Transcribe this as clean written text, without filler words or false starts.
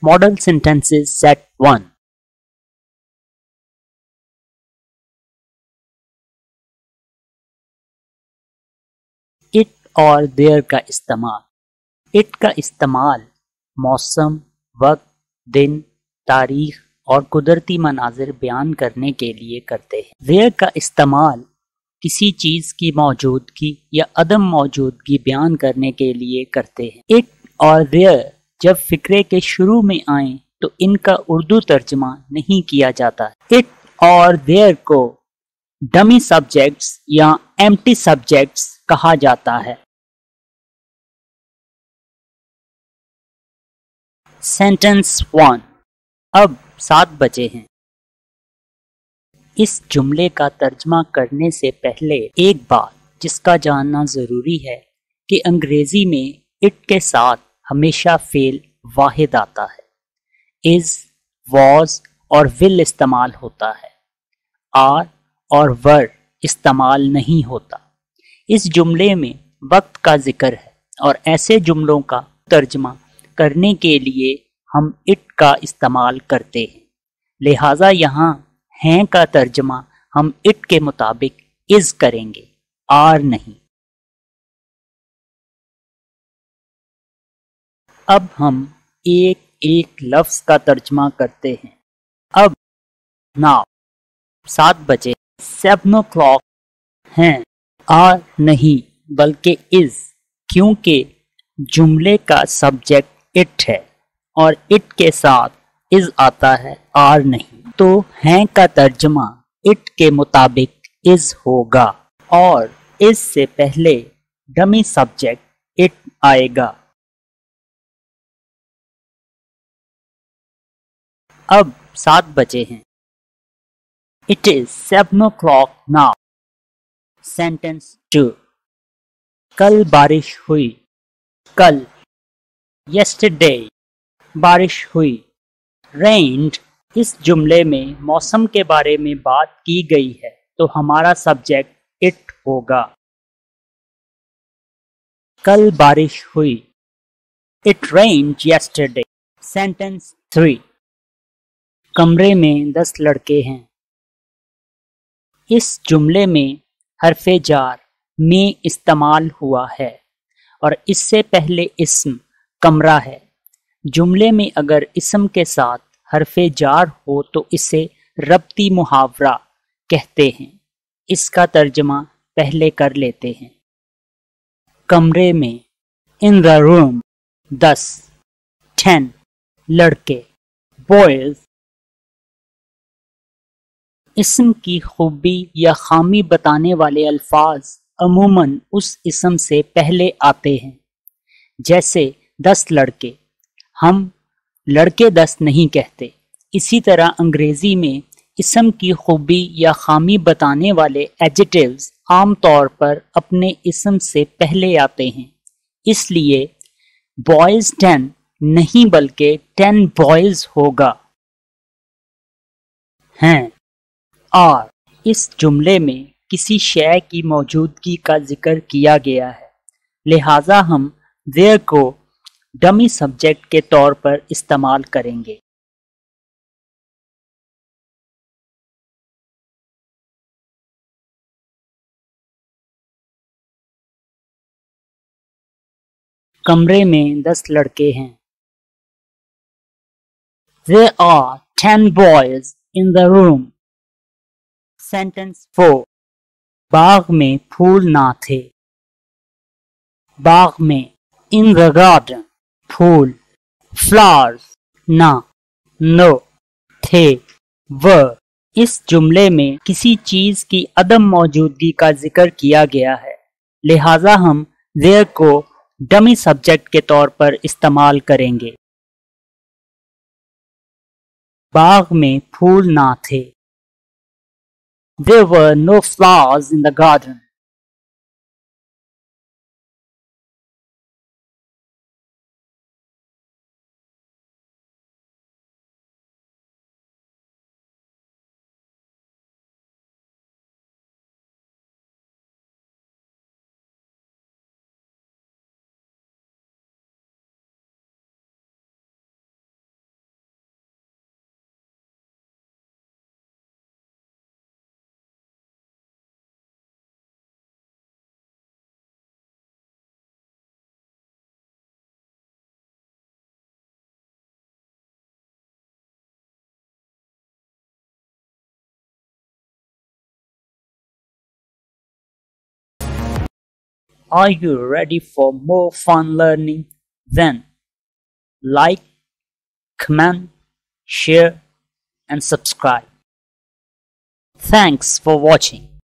Model sentences set 1. It اور their کا استعمال. It کا استعمال موسم، وقت، دن، تاریخ اور قدرتی مناظر بیان کرنے کے لیے کرتے ہیں. their کا استعمال کسی چیز کی موجودگی یا عدم موجودگی بیان کرنے کے لیے کرتے ہیں. It اور their جب فقرے کے شروع میں آئیں تو ان کا اردو ترجمہ نہیں کیا جاتا. It اور their کو ڈمی سبجیکٹس یا ایمٹی سبجیکٹس کہا جاتا ہے. سینٹنس 1. اب 7 بجے ہیں. اس جملے کا ترجمہ کرنے سے پہلے ایک بات جس کا جاننا ضروری ہے کہ انگریزی میں اٹ کے ساتھ ہمیشہ فعل واحد آتا ہے. از، واز اور ول استعمال ہوتا ہے. آر اور ور استعمال نہیں ہوتا. اس جملے میں وقت کا ذکر ہے اور ایسے جملوں کا ترجمہ کرنے کے لیے ہم اٹ کا استعمال کرتے ہیں. لہٰذا یہاں ہیں کا ترجمہ ہم اٹ کے مطابق از کریں گے، آر نہیں. اب ہم ایک ایک لفظ کا ترجمہ کرتے ہیں. اب ناؤ 7 بجے 7 o'clock ہیں، آر نہیں بلکہ از، کیونکہ جملے کا سبجیکٹ اٹ ہے اور اٹ کے ساتھ از آتا ہے، آر نہیں. تو ہیں کا ترجمہ اٹ کے مطابق از ہوگا اور اس سے پہلے ڈمی سبجیکٹ اٹ آئے گا. اب 7 بجے ہیں. It is 7 o'clock now. Sentence 2. کل بارش ہوئی. کل yesterday بارش ہوئی. Rained اس جملے میں موسم کے بارے میں بات کی گئی ہے تو ہمارا سبجیکٹ اٹ ہوگا. کل بارش ہوئی. It rained yesterday. Sentence 3. کمرے میں 10 لڑکے ہیں. اس جملے میں حرف جار میں استعمال ہوا ہے اور اس سے پہلے اسم کمرہ ہے. جملے میں اگر اسم کے ساتھ حرف جار ہو تو اسے ربطی محاورہ کہتے ہیں. اس کا ترجمہ پہلے کر لیتے ہیں. کمرے میں in the room 10 10 لڑکے boys. اسم کی خوبی یا خامی بتانے والے الفاظ عموماً اس اسم سے پہلے آتے ہیں. جیسے 10 لڑکے، ہم لڑکے 10 نہیں کہتے. اسی طرح انگریزی میں اسم کی خوبی یا خامی بتانے والے ایڈجیکٹوز عام طور پر اپنے اسم سے پہلے آتے ہیں. اس لیے boys 10 نہیں بلکہ 10 boys ہوگا. ہیں آر اس جملے میں کسی شے کی موجودگی کا ذکر کیا گیا ہے، لہٰذا ہم there کو ڈمی سبجیکٹ کے طور پر استعمال کریں گے. کمرے میں 10 لڑکے ہیں. There are 10 boys in the room. Sentence 4. باغ میں پھول نہ تھے. باغ میں in the garden پھول flowers نہ no تھے were. اس جملے میں کسی چیز کی عدم موجودگی کا ذکر کیا گیا ہے، لہٰذا ہم there کو ڈمی سبجیکٹ کے طور پر استعمال کریں گے. باغ میں پھول نہ تھے. There were no flowers in the garden. Are you ready for more fun learning? Then like, comment, share, and subscribe. Thanks for watching.